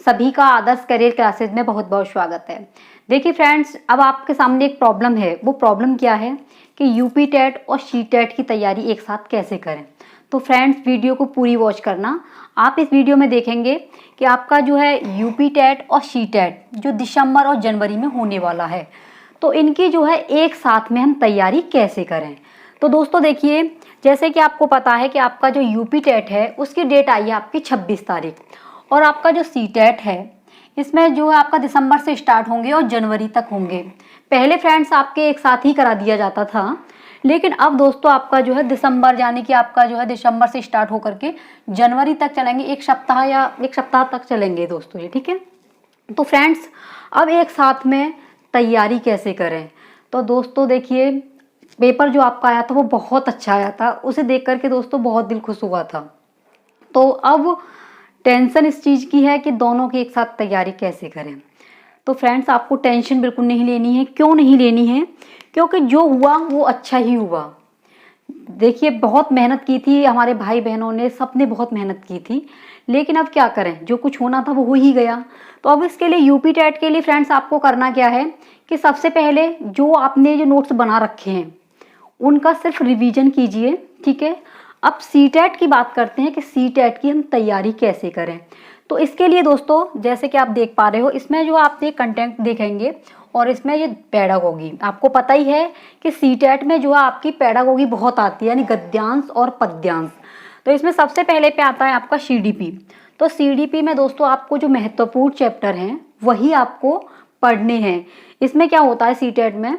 सभी का आदर्श career classes में बहुत बहुत स्वागत है। देखिए फ्रेंड्स, अब आपके सामने एक प्रॉब्लम है। वो प्रॉब्लम क्या है कि यूपी टेट और सी टेट की तैयारी एक साथ कैसे करें। तो फ्रेंड्स, वीडियो को पूरी वॉच करना। आप इस वीडियो में देखेंगे कि आपका जो है यूपी टेट और सी टेट जो दिसंबर और जनवरी में होने वाला है, तो इनकी जो है एक साथ में हम तैयारी कैसे करें। तो दोस्तों देखिए, जैसे कि आपको पता है कि आपका जो यूपी टेट है उसकी डेट आई है आपकी 26 तारीख, और आपका जो सी टेट है इसमें जो है आपका दिसंबर से स्टार्ट होंगे और जनवरी तक होंगे। पहले फ्रेंड्स आपके एक साथ ही करा दिया जाता था, लेकिन अब दोस्तों आपका जो है दिसंबर यानी कि आपका जो है दिसंबर से स्टार्ट होकर के जनवरी तक चलेंगे। एक सप्ताह तक चलेंगे दोस्तों ये, ठीक है। तो फ्रेंड्स, अब एक साथ में तैयारी कैसे करें। तो दोस्तों देखिए, पेपर जो आपका आया था वो बहुत अच्छा आया था। उसे देख करके दोस्तों बहुत दिल खुश हुआ था। तो अब टेंशन इस चीज़ की है कि दोनों की एक साथ तैयारी कैसे करें। तो फ्रेंड्स, आपको टेंशन बिल्कुल नहीं लेनी है। क्यों नहीं लेनी है? क्योंकि जो हुआ वो अच्छा ही हुआ। देखिए, बहुत मेहनत की थी हमारे भाई बहनों ने, सबने बहुत मेहनत की थी, लेकिन अब क्या करें, जो कुछ होना था वो हो ही गया। तो अब इसके लिए यूपी टेट के लिए फ्रेंड्स आपको करना क्या है कि सबसे पहले जो आपने जो नोट्स बना रखे हैं उनका सिर्फ रिवीजन कीजिए, ठीक है। अब सी टेट की बात करते हैं कि सी टेट की हम तैयारी कैसे करें। तो इसके लिए दोस्तों, जैसे कि आप देख पा रहे हो, इसमें जो आप कंटेंट देखेंगे और इसमें ये पेडागोगी, आपको पता ही है कि सी टेट में जो है आपकी पेडागोगी बहुत आती है, यानी गद्यांश और पद्यांश। तो इसमें सबसे पहले पे आता है आपका सीडीपी। तो सीडीपी में दोस्तों आपको जो महत्वपूर्ण चैप्टर हैं वही आपको पढ़ने हैं। इसमें क्या होता है सी टेट में,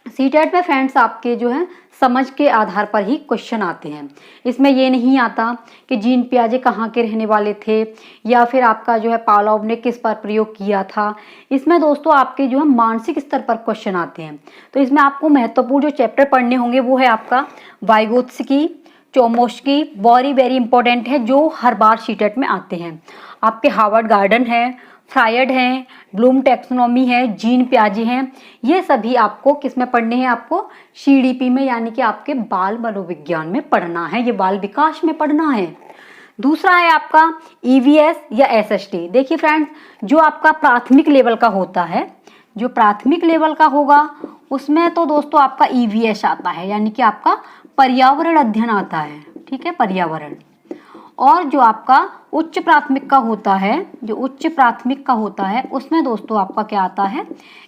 सी टेट में फ्रेंड्स आपके जो है समझ के आधार पर ही क्वेश्चन आते हैं। इसमें ये नहीं आता कि जीन पियाजे कहाँ के रहने वाले थे या फिर आपका जो है पावलोव ने किस पर प्रयोग किया था। इसमें दोस्तों आपके जो है मानसिक स्तर पर क्वेश्चन आते हैं। तो इसमें आपको महत्वपूर्ण जो चैप्टर पढ़ने होंगे वो है आपका वाइगोत्स्की, चोमोस्की, वेरी इंपॉर्टेंट है, जो हर बार सी टेट में आते हैं। आपके हार्वर्ड गार्डन है, फ्रायड हैं, ब्लूम टैक्सोनॉमी है, जीन पियाजे हैं। ये सभी आपको किस में पढ़ने हैं? आपको सीडीपी में, यानी कि आपके बाल मनोविज्ञान में पढ़ना है, ये बाल विकास में पढ़ना है। दूसरा है आपका ईवीएस या एसएसटी। देखिए फ्रेंड्स, जो आपका प्राथमिक लेवल का होता है, जो प्राथमिक लेवल का होगा उसमें तो दोस्तों आपका ईवीएस आता है, यानी कि आपका पर्यावरण अध्ययन आता है, ठीक है, पर्यावरण। और जो आपका उच्च प्राथमिक का होता है, जो उच्च प्राथमिक का होता है उसमें दोस्तों आपका क्या आता है?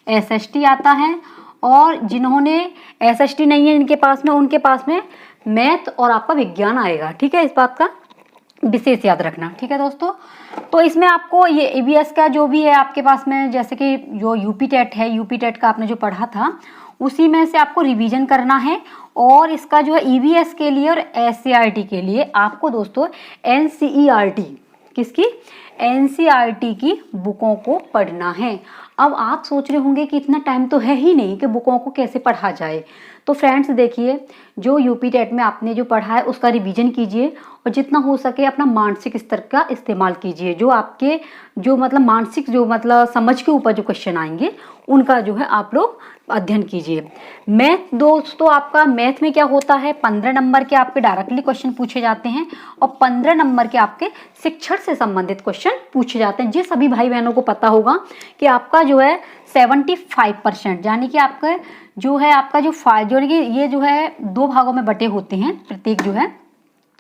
एसएसटी आता है। और जिन्होंने एसएसटी नहीं है इनके पास में, उनके पास में मैथ और आपका विज्ञान आएगा, ठीक है। इस बात का विशेष याद रखना, ठीक है दोस्तों। तो इसमें आपको ये ईवीएस का जो भी है आपके पास में, जैसे कि जो यूपी टेट है, यूपी टेट का आपने जो पढ़ा था उसी में से आपको रिवीजन करना है। और इसका जो है ईवीएस के लिए और एससीईआरटी के लिए आपको दोस्तों एनसीईआरटी, किसकी? एनसीईआरटी की बुकों को पढ़ना है। अब आप सोच रहे होंगे कि इतना टाइम तो है ही नहीं कि बुकों को कैसे पढ़ा जाए। तो फ्रेंड्स देखिए, जो यूपी टेट में आपने जो पढ़ा है उसका रिवीजन कीजिए और जितना हो सके अपना मानसिक स्तर का इस्तेमाल कीजिए। जो आपके जो मतलब मानसिक जो मतलब समझ के ऊपर जो क्वेश्चन आएंगे उनका जो है आप लोग अध्ययन कीजिए। मैथ दोस्तों, आपका मैथ में क्या होता है, 15 नंबर के आपके डायरेक्टली क्वेश्चन पूछे जाते हैं और 15 नंबर के आपके शिक्षण से संबंधित क्वेश्चन पूछे जाते हैं। जी सभी भाई बहनों को पता होगा कि आपका जो है 75%, यानी कि आपका जो है आपका जो ये जो है 2 भागों में बटे होते हैं, प्रत्येक जो है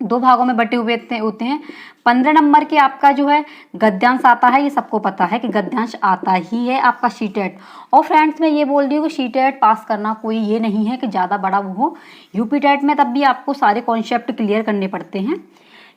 2 भागों में बटे हुए होते हैं। 15 नंबर के आपका जो है गद्यांश आता है, ये सबको पता है कि गद्यांश आता ही है आपका सी टेट। और फ्रेंड्स मैं ये बोल रही हूँ कि सी टेट पास करना कोई ये नहीं है कि ज़्यादा बड़ा वो हो। यूपी टेट में तब भी आपको सारे कॉन्सेप्ट क्लियर करने पड़ते हैं,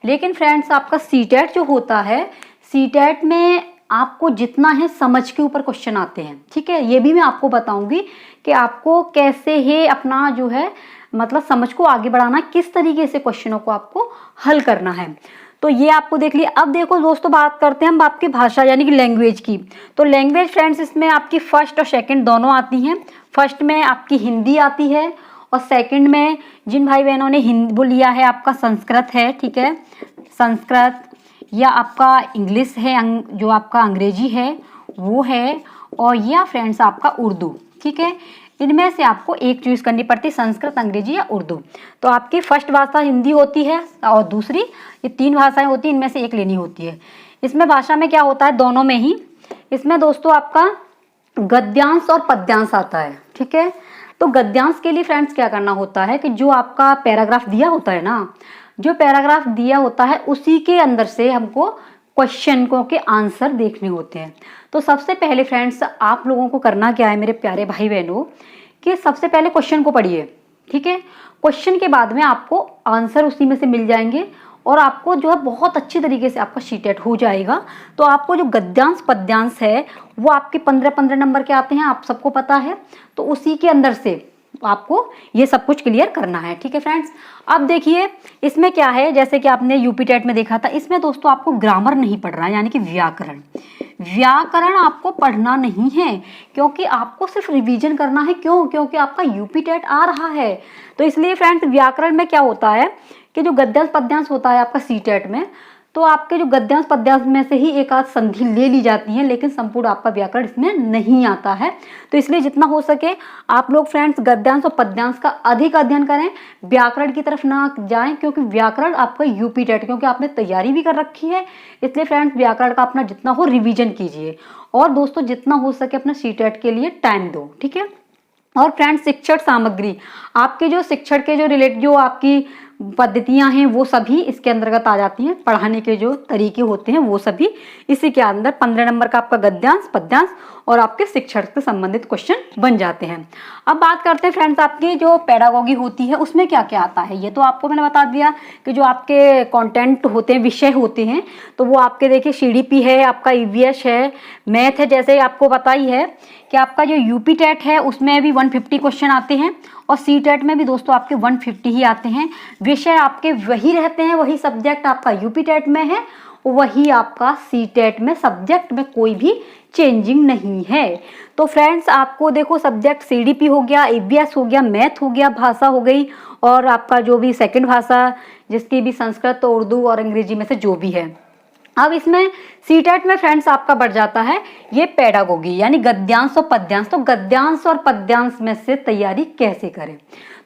लेकिन फ्रेंड्स आपका सी टेट जो होता है, सी टेट में आपको जितना है समझ के ऊपर क्वेश्चन आते हैं, ठीक है। ये भी मैं आपको बताऊंगी कि आपको कैसे है अपना जो है मतलब समझ को आगे बढ़ाना, किस तरीके से क्वेश्चनों को आपको हल करना है। तो ये आपको देख लिया। अब देखो दोस्तों, बात करते हैं हम आपकी भाषा यानी कि लैंग्वेज की। तो लैंग्वेज फ्रेंड्स इसमें आपकी फर्स्ट और सेकंड दोनों आती हैं। फर्स्ट में आपकी हिंदी आती है और सेकंड में जिन भाई बहनों ने हिंदी लिया है आपका संस्कृत है, ठीक है, संस्कृत या आपका इंग्लिश है, जो आपका अंग्रेजी है वो है, और या फ्रेंड्स आपका उर्दू, ठीक है। इनमें से आपको एक चूज करनी पड़ती है, संस्कृत, अंग्रेजी या उर्दू। तो आपकी फर्स्ट भाषा हिंदी होती है और दूसरी, ये 3 भाषाएं होती हैं, इनमें से एक लेनी होती है। इसमें भाषा में क्या होता है, दोनों में ही इसमें दोस्तों आपका गद्यांश और पद्यांश आता है, ठीक है। तो गद्यांश के लिए फ्रेंड्स क्या करना होता है कि जो आपका पैराग्राफ दिया होता है ना, जो पैराग्राफ दिया होता है उसी के अंदर से हमको क्वेश्चन को के आंसर देखने होते हैं। तो सबसे पहले फ्रेंड्स आप लोगों को करना क्या है मेरे प्यारे भाई बहनों, कि सबसे पहले क्वेश्चन को पढ़िए, ठीक है। क्वेश्चन के बाद में आपको आंसर उसी में से मिल जाएंगे और आपको जो है बहुत अच्छी तरीके से आपका शीटेट हो जाएगा। तो आपको जो गद्यांश पद्यांश है वो आपके 15-15 नंबर के आते हैं, आप सबको पता है। तो उसी के अंदर से आपको ये सब कुछ क्लियर करना है, ठीक है फ्रेंड्स। अब देखिए इसमें क्या है, जैसे कि आपने यूपी टेट में देखा था, इसमें दोस्तों आपको ग्रामर नहीं पढ़ना है, यानी कि व्याकरण। व्याकरण आपको पढ़ना नहीं है, क्योंकि आपको सिर्फ रिवीजन करना है। क्यों? क्योंकि आपका यूपी टेट आ रहा है। तो इसलिए फ्रेंड्स व्याकरण में क्या होता है कि जो गद्यांश पद्यांश होता है आपका सी टेट में, तो आपके जो गद्यांश पद्यांश में से ही एक आध संधि ले ली जाती है, लेकिन संपूर्ण आपका व्याकरण इसमें नहीं आता है। तो इसलिए जितना हो सके आप लोग फ्रेंड्स गद्यांश और पद्यांश का अधिक अध्ययन करें, व्याकरण की तरफ ना जाएं, क्योंकि व्याकरण आपका यूपी टेट, क्योंकि आपने तैयारी भी कर रखी है। इसलिए फ्रेंड्स व्याकरण का अपना जितना हो रिविजन कीजिए और दोस्तों जितना हो सके अपना सी टेट के लिए टाइम दो, ठीक है। और फ्रेंड्स शिक्षण सामग्री, आपके जो शिक्षण के जो रिलेटेड जो आपकी पद्धतियां हैं वो सभी इसके अंतर्गत आ जाती हैं। पढ़ाने के जो तरीके होते हैं वो सभी इसी के अंदर 15 नंबर का आपका गद्यांश पद्यांश और आपके शिक्षण से संबंधित क्वेश्चन बन जाते हैं। अब बात करते हैं फ्रेंड्स आपकी जो पेडागोगी होती है उसमें क्या क्या आता है। ये तो आपको मैंने बता दिया कि जो आपके कंटेंट होते हैं, विषय होते हैं, तो वो आपके देखिए सीडीपी है, आपका ईवीएस है, मैथ है। जैसे आपको पता ही है कि आपका जो यूपी टेट है उसमें भी 150 क्वेश्चन आते हैं और सी टेट में भी दोस्तों आपके 150 ही आते हैं। विषय आपके वही रहते हैं, वही सब्जेक्ट आपका यूपी टेट में है, वही आपका सी टेट में, सब्जेक्ट में कोई भी चेंजिंग नहीं है। तो फ्रेंड्स आपको देखो सब्जेक्ट सीडीपी हो गया, ईवीएस हो गया, मैथ हो गया, भाषा हो गई और आपका जो भी सेकंड भाषा जिसकी भी संस्कृत तो उर्दू और अंग्रेजी में से जो भी है। अब इसमें सी टेट में फ्रेंड्स आपका बढ़ जाता है ये पेडागोगी यानी गद्यांश और पद्यांश। तो गद्यांश और पद्यांश में से तैयारी कैसे करें,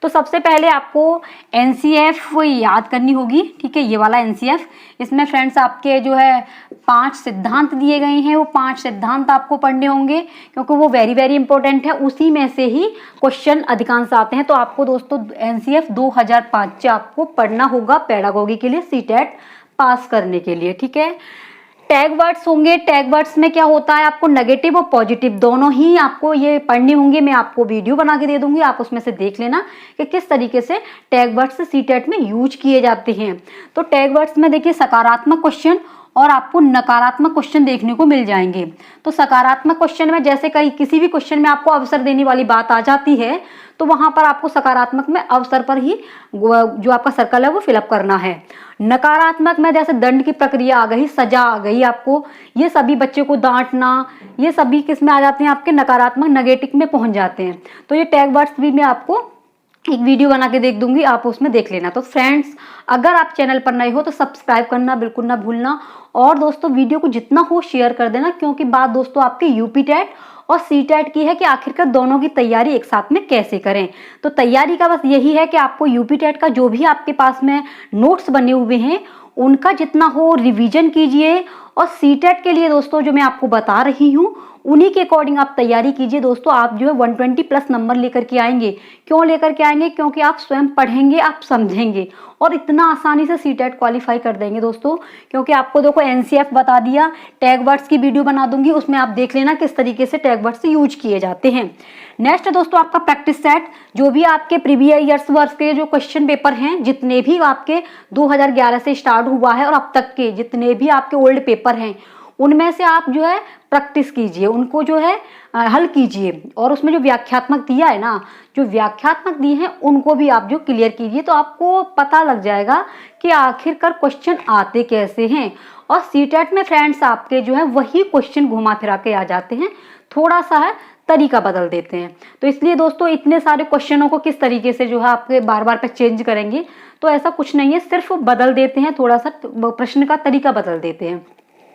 तो सबसे पहले आपको एनसीएफ याद करनी होगी, ठीक है। ये वाला एनसीएफ, इसमें फ्रेंड्स आपके जो है 5 सिद्धांत दिए गए हैं, वो 5 सिद्धांत आपको पढ़ने होंगे क्योंकि वो वेरी वेरी इंपॉर्टेंट है। उसी में से ही क्वेश्चन अधिकांश आते हैं। तो आपको दोस्तों एनसीएफ 2005 आपको पढ़ना होगा पेडागोगी के लिए, सी टेट पास करने के लिए, ठीक है। टैग वर्ड्स होंगे, टैग वर्ड्स में क्या होता है आपको नेगेटिव और पॉजिटिव दोनों ही आपको ये पढ़ने होंगे। मैं आपको वीडियो बना के दे दूंगी, आप उसमें से देख लेना कि किस तरीके से टैग वर्ड्स सी टेट में यूज किए जाते हैं। तो टैग वर्ड्स में देखिए सकारात्मक क्वेश्चन और आपको नकारात्मक क्वेश्चन देखने को मिल जाएंगे। तो सकारात्मक क्वेश्चन में जैसे कहीं किसी भी क्वेश्चन में आपको अवसर देने वाली बात आ जाती है, तो वहां पर आपको सकारात्मक में अवसर पर ही जो आपका सर्कल है वो फिलअप करना है। नकारात्मक में जैसे दंड की प्रक्रिया आ गई, सजा आ गई आपको, ये सभी बच्चे को डांटना, ये सभी किस में आ जाते हैं आपके नकारात्मक नेगेटिव में पहुंच जाते हैं। तो ये टैग वर्ड्स भी मैं आपको एक वीडियो बना के देख दूंगी, आप उसमें देख लेना। तो फ्रेंड्स अगर आप चैनल पर नए हो तो सब्सक्राइब करना बिल्कुल ना भूलना और दोस्तों वीडियो को जितना हो शेयर कर देना, क्योंकि बात दोस्तों आपके यूपी टेट और सी टेट की है कि आखिरकार दोनों की तैयारी एक साथ में कैसे करें। तो तैयारी का बस यही है कि आपको यूपी टेट का जो भी आपके पास में नोट्स बने हुए हैं उनका जितना हो रिवीजन कीजिए और सी टेट के लिए दोस्तों जो मैं आपको बता रही हूँ उन्हीं के अकॉर्डिंग आप तैयारी कीजिए। दोस्तों आप जो है 120 प्लस नंबर लेकर के आएंगे। क्यों लेकर के आएंगे? क्योंकि आप स्वयं पढ़ेंगे, आप समझेंगे और इतना आसानी से सी टेट क्वालिफाई कर देंगे दोस्तों। क्योंकि आपको देखो एनसीएफ बता दिया, टैग वर्ड्स की वीडियो बना दूंगी, उसमें आप देख लेना किस तरीके से टैग वर्ड्स यूज किए जाते हैं। नेक्स्ट दोस्तों आपका प्रैक्टिस सेट, जो भी आपके प्रीवियस ईयर्स वर्ष के जो क्वेश्चन पेपर हैं, जितने भी आपके 2011 से स्टार्ट हुआ है और अब तक के जितने भी आपके ओल्ड पेपर हैं उनमें से आप जो है प्रैक्टिस कीजिए, उनको जो है हल कीजिए और उसमें जो व्याख्यात्मक दिया है ना, जो व्याख्यात्मक दिए हैं उनको भी आप जो क्लियर कीजिए। तो आपको पता लग जाएगा कि आखिरकार क्वेश्चन आते कैसे हैं। और सी टेट में फ्रेंड्स आपके जो है वही क्वेश्चन घुमा फिरा के आ जाते हैं, थोड़ा सा है तरीका बदल देते हैं। तो इसलिए दोस्तों इतने सारे क्वेश्चनों को किस तरीके से जो है आपके बार बार पे चेंज करेंगे, तो ऐसा कुछ नहीं है, सिर्फ बदल देते हैं, थोड़ा सा प्रश्न का तरीका बदल देते हैं।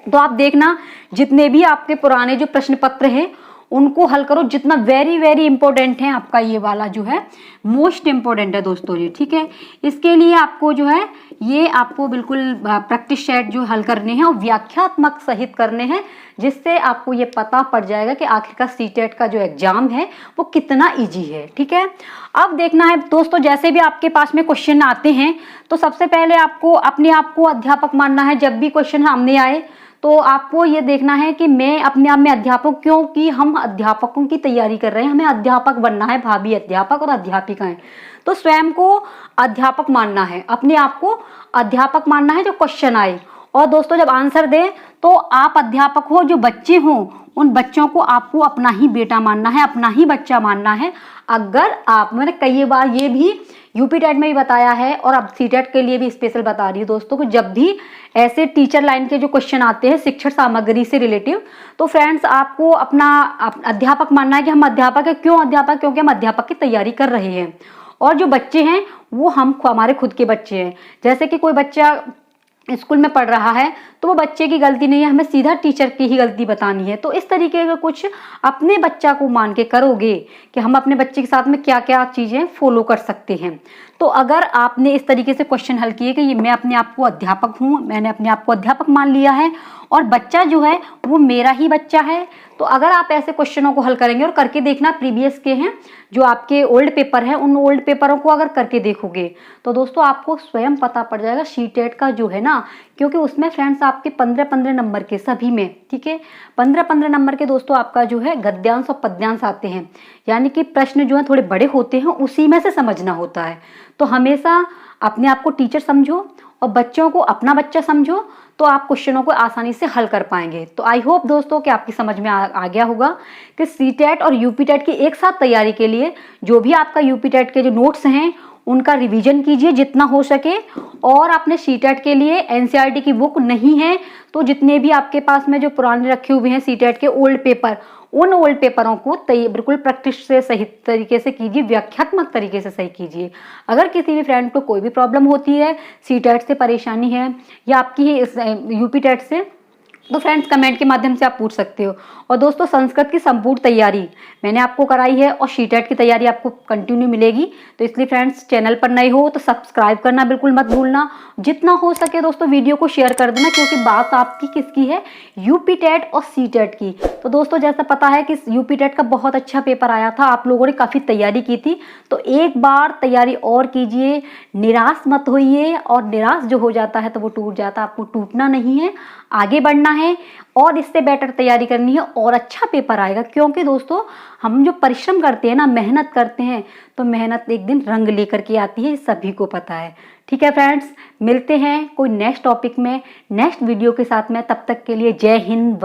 तो आप देखना जितने भी आपके पुराने जो प्रश्न पत्र हैं उनको हल करो, जितना वेरी वेरी इंपॉर्टेंट है आपका ये वाला जो है मोस्ट इंपॉर्टेंट है दोस्तों ये, ठीक है। इसके लिए आपको जो है ये आपको बिल्कुल प्रैक्टिस सेट जो हल करने हैं और व्याख्यात्मक सहित करने हैं, जिससे आपको ये पता पड़ जाएगा कि आखिरकार सीटेट का जो एग्जाम है वो कितना इजी है, ठीक है। अब देखना है दोस्तों, जैसे भी आपके पास में क्वेश्चन आते हैं तो सबसे पहले आपको अपने आप को अध्यापक मानना है। जब भी क्वेश्चन सामने आए तो आपको ये देखना है कि मैं अपने आप में अध्यापक, क्योंकि हम अध्यापकों की तैयारी कर रहे हैं, हमें अध्यापक बनना है, भावी अध्यापक और अध्यापिकाएं। तो स्वयं को अध्यापक मानना है, अपने आप को अध्यापक मानना है जो क्वेश्चन आए। और दोस्तों जब आंसर दें तो आप अध्यापक हो, जो बच्चे हों उन बच्चों को आपको अपना ही बेटा मानना है, अपना ही बच्चा मानना है। अगर आप, मैंने कई बार ये भी यूपी टेट में भी बताया है और अब सीटेट के लिए भी स्पेशल बता रही हूँ दोस्तों को, जब भी ऐसे टीचर लाइन के जो क्वेश्चन आते हैं शिक्षण सामग्री से रिलेटिव, तो फ्रेंड्स आपको अपना अध्यापक मानना है कि हम अध्यापक है। क्यों अध्यापक? क्योंकि हम अध्यापक की तैयारी कर रहे हैं और जो बच्चे हैं वो हम हमारे खुद के बच्चे हैं। जैसे कि कोई बच्चा स्कूल में पढ़ रहा है तो वो बच्चे की गलती नहीं है, हमें सीधा टीचर की ही गलती बतानी है। तो इस तरीके का कुछ अपने बच्चा को मान के करोगे कि हम अपने बच्चे के साथ में क्या क्या चीजें फॉलो कर सकते हैं। तो अगर आपने इस तरीके से क्वेश्चन हल किए कि ये मैं अपने आप को अध्यापक हूँ, मैंने अपने आप को अध्यापक मान लिया है और बच्चा जो है वो मेरा ही बच्चा है, तो अगर आप ऐसे क्वेश्चनों को हल करेंगे और करके देखना, प्रीवियस के हैं जो आपके ओल्ड पेपर है, उन ओल्ड पेपरों को अगर करके देखोगे तो दोस्तों आपको स्वयं पता पड़ जाएगा सीटेट का जो है ना, क्योंकि उसमें फ्रेंड्स आपके 15-15 नंबर के सभी में, ठीक है, 15-15 नंबर के दोस्तों आपका जो है गद्यांश और पद्यांश आते हैं, यानी कि प्रश्न जो है थोड़े बड़े होते हैं, उसी में से समझना होता है। तो हमेशा अपने आप को टीचर समझो और बच्चों को अपना बच्चा समझो, तो आप क्वेश्चनों को आसानी से हल कर पाएंगे। तो आई होप दोस्तों कि आपकी समझ में आ गया होगा कि सीटेट और यूपी टेट की एक साथ तैयारी के लिए जो भी आपका यूपी टेट के जो नोट्स हैं उनका रिवीजन कीजिए जितना हो सके। और आपने सीटेट के लिए एनसीईआरटी की बुक नहीं है तो जितने भी आपके पास में जो पुराने रखे हुए हैं सीटेट के ओल्ड पेपर, उन ओल्ड पेपरों को बिल्कुल प्रैक्टिस से सही तरीके से कीजिए, व्याख्यात्मक तरीके से सही कीजिए। अगर किसी भी फ्रेंड को कोई भी प्रॉब्लम होती है, सीटेट से परेशानी है या आपकी यूपी टेट से, तो फ्रेंड्स कमेंट के माध्यम से आप पूछ सकते हो। और दोस्तों संस्कृत की संपूर्ण तैयारी मैंने आपको कराई है और सीटेट की तैयारी आपको कंटिन्यू मिलेगी। तो इसलिए फ्रेंड्स चैनल पर नए हो तो सब्सक्राइब करना बिल्कुल मत भूलना, जितना हो सके दोस्तों वीडियो को शेयर कर देना, क्योंकि बात आपकी किसकी है, यूपी टेट और सीटेट की। तो दोस्तों जैसा पता है कि यूपी टेट का बहुत अच्छा पेपर आया था, आप लोगों ने काफ़ी तैयारी की थी, तो एक बार तैयारी और कीजिए, निराश मत होइए। और निराश जो हो जाता है तो वो टूट जाता है, आपको टूटना नहीं है, आगे बढ़ना है और इससे बेटर तैयारी करनी है और अच्छा पेपर आएगा। क्योंकि दोस्तों हम जो परिश्रम करते हैं ना, मेहनत करते हैं, तो मेहनत एक दिन रंग लेकर के आती है, सभी को पता है। ठीक है फ्रेंड्स, मिलते हैं कोई नेक्स्ट टॉपिक में नेक्स्ट वीडियो के साथ में, तब तक के लिए जय हिंद।